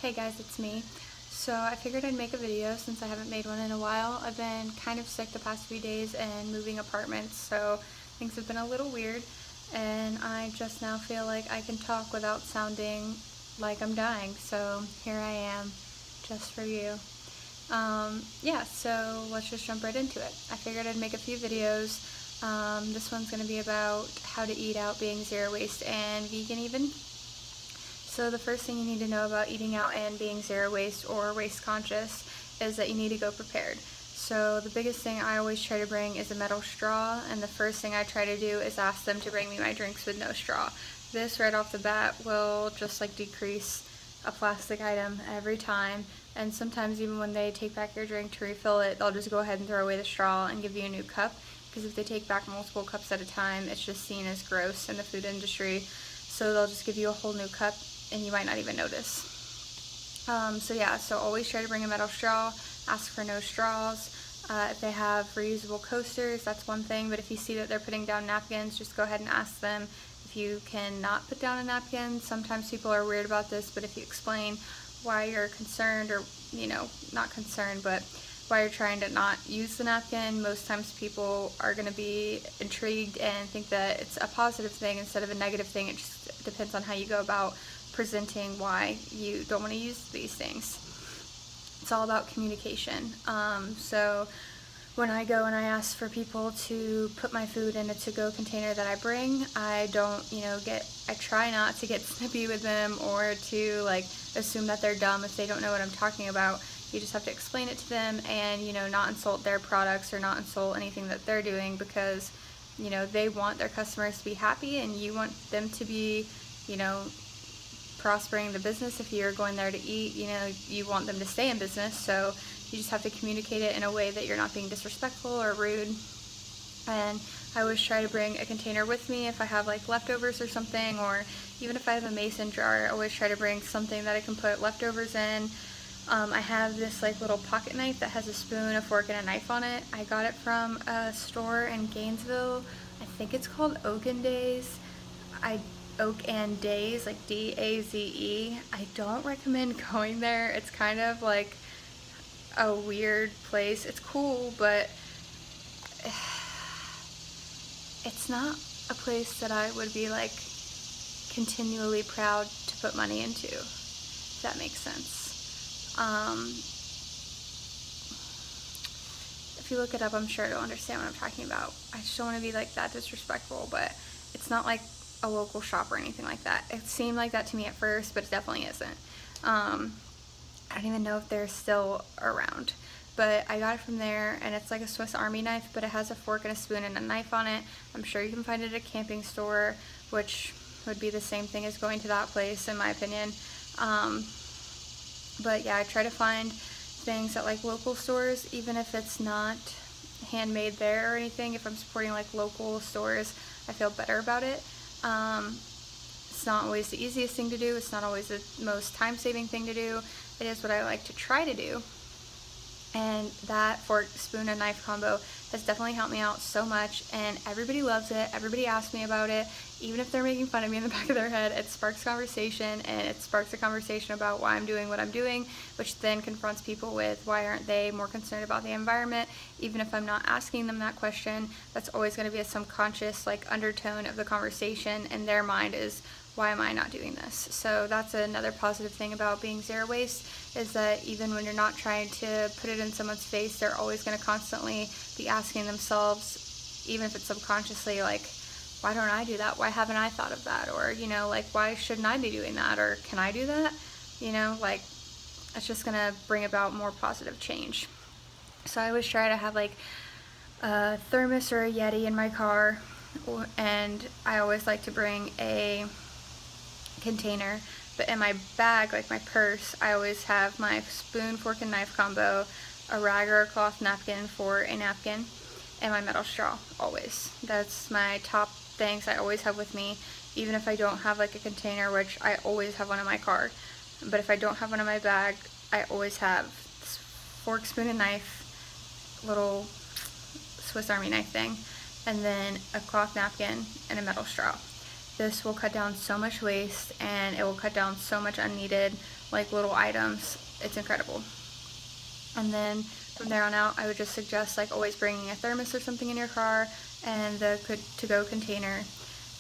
Hey guys, it's me. So I figured I'd make a video since I haven't made one in a while. I've been kind of sick the past few days and moving apartments, so things have been a little weird, and I just now feel like I can talk without sounding like I'm dying. So here I am, just for you. Yeah, so let's just jump right into it. I figured I'd make a few videos. This one's going to be about how to eat out, being zero waste and vegan even. So the first thing you need to know about eating out and being zero waste or waste conscious is that you need to go prepared. So the biggest thing I always try to bring is a metal straw, and the first thing I try to do is ask them to bring me my drinks with no straw. This right off the bat will just like decrease a plastic item every time, and sometimes even when they take back your drink to refill it, they'll just go ahead and throw away the straw and give you a new cup, because if they take back multiple cups at a time, it's just seen as gross in the food industry. So they'll just give you a whole new cup and you might not even notice. So always try to bring a metal straw, ask for no straws. If they have reusable coasters, that's one thing, but if you see that they're putting down napkins, just go ahead and ask them if you cannot put down a napkin. Sometimes people are weird about this, but if you explain why you're concerned, or not concerned, but why you're trying to not use the napkin, most times people are going to be intrigued and think that it's a positive thing instead of a negative thing. It just depends on how you go about presenting why you don't want to use these things. It's all about communication. So when I go and I ask for people to put my food in a to-go container that I bring, I don't, I try not to get snippy with them or to assume that they're dumb if they don't know what I'm talking about. You just have to explain it to them and, not insult their products or not insult anything that they're doing, because, they want their customers to be happy and you want them to be, prospering the business. If you're going there to eat, you want them to stay in business, so you just have to communicate it in a way that you're not being disrespectful or rude. And I always try to bring a container with me if I have leftovers or something, or even if I have a mason jar, I always try to bring something that I can put leftovers in. I have this little pocket knife that has a spoon, a fork, and a knife on it. I got it from a store in Gainesville. I think it's called Oak and Days. Oak and Days, D-A-Z-E. I don't recommend going there. It's kind of like a weird place. It's cool, but it's not a place that I would be continually proud to put money into, if that makes sense. If you look it up, I'm sure you'll understand what I'm talking about. I just don't want to be that disrespectful, but it's not like a local shop or anything like that. It seemed like that to me at first, but it definitely isn't. I don't even know if they're still around, but I got it from there, and it's like a Swiss Army knife, but it has a fork and a spoon and a knife on it. I'm sure you can find it at a camping store, which would be the same thing as going to that place, in my opinion. But yeah, I try to find things at local stores, even if it's not handmade there or anything. If I'm supporting local stores, I feel better about it. It's not always the easiest thing to do. It's not always the most time-saving thing to do. It is what I like to try to do. And that fork, spoon, and knife combo has definitely helped me out so much, and everybody loves it. Everybody asks me about it. Even if they're making fun of me in the back of their head, it sparks conversation, and it sparks a conversation about why I'm doing what I'm doing, which then confronts people with why aren't they more concerned about the environment. Even if I'm not asking them that question, that's always going to be a subconscious undertone of the conversation in their mind is, why am I not doing this? So that's another positive thing about being zero waste, is that even when you're not trying to put it in someone's face, they're always going to constantly be asking themselves, even if it's subconsciously, why don't I do that? Why haven't I thought of that? Or, why shouldn't I be doing that? Or can I do that? It's just going to bring about more positive change. So I always try to have a thermos or a Yeti in my car, and I always like to bring a container, but in my bag, my purse, I always have my spoon, fork, and knife combo, a rag or a cloth napkin for a napkin, and my metal straw, always. That's my top things I always have with me, even if I don't have a container, which I always have one in my car. But if I don't have one in my bag, I always have this fork, spoon, and knife, little Swiss Army knife thing, and then a cloth napkin and a metal straw. This will cut down so much waste, and it will cut down so much unneeded like little items. It's incredible. And then from there on out, I would just suggest like always bringing a thermos or something in your car and the to-go container,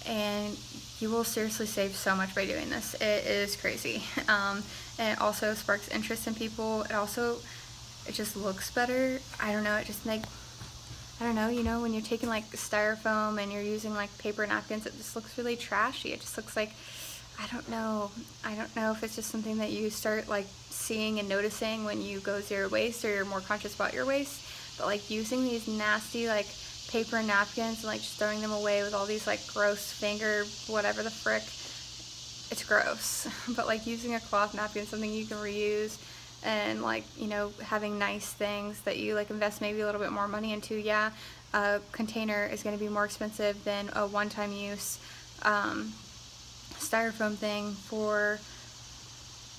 and you will seriously save so much by doing this. It is crazy. And it also sparks interest in people. It just looks better. I don't know, you know, when you're taking like styrofoam and you're using like paper napkins, it just looks really trashy. It just looks like, I don't know if it's just something that you start like seeing and noticing when you go zero waste or you're more conscious about your waste, but like using these nasty like paper napkins and like just throwing them away with all these like gross finger whatever the frick, it's gross. But like using a cloth napkin, something you can reuse, and like, you know, having nice things that you like invest maybe a little bit more money into. Yeah, a container is going to be more expensive than a one-time use styrofoam thing for,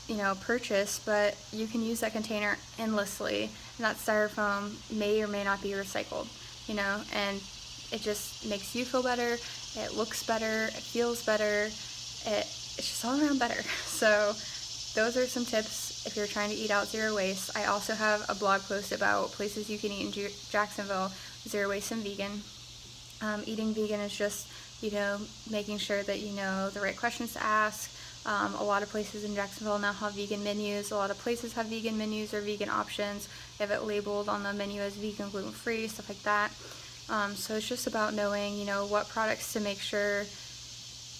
you know, purchase, but you can use that container endlessly, and that styrofoam may or may not be recycled, you know, and it just makes you feel better, it looks better, it feels better, it's just all around better. So those are some tips if you're trying to eat out zero waste. I also have a blog post about places you can eat in Jacksonville, zero waste and vegan. Eating vegan is just, you know, making sure that you know the right questions to ask. A lot of places in Jacksonville now have vegan menus. A lot of places have vegan menus or vegan options. They have it labeled on the menu as vegan, gluten-free, stuff like that. So it's just about knowing, you know, what products to make sure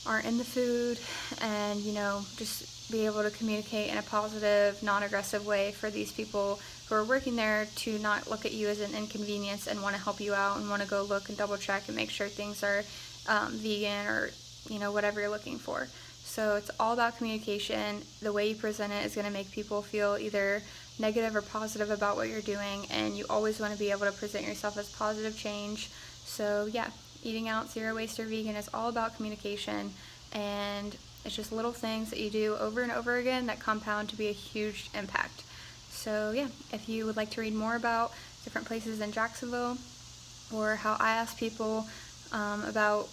aren't in the food, and, you know, just be able to communicate in a positive, non-aggressive way for these people who are working there to not look at you as an inconvenience and want to help you out and want to go look and double check and make sure things are vegan or, you know, whatever you're looking for. So it's all about communication. The way you present it is going to make people feel either negative or positive about what you're doing, and you always want to be able to present yourself as positive change. So yeah, eating out zero waste or vegan is all about communication, and it's just little things that you do over and over again that compound to be a huge impact. So yeah, if you would like to read more about different places in Jacksonville, or how I ask people about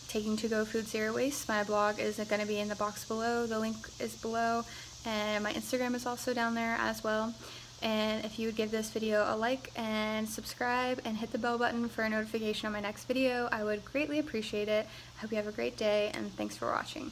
taking to-go food zero waste, my blog is going to be in the box below. The link is below, and my Instagram is also down there as well. And if you would give this video a like and subscribe and hit the bell button for a notification on my next video, I would greatly appreciate it. I hope you have a great day, and thanks for watching.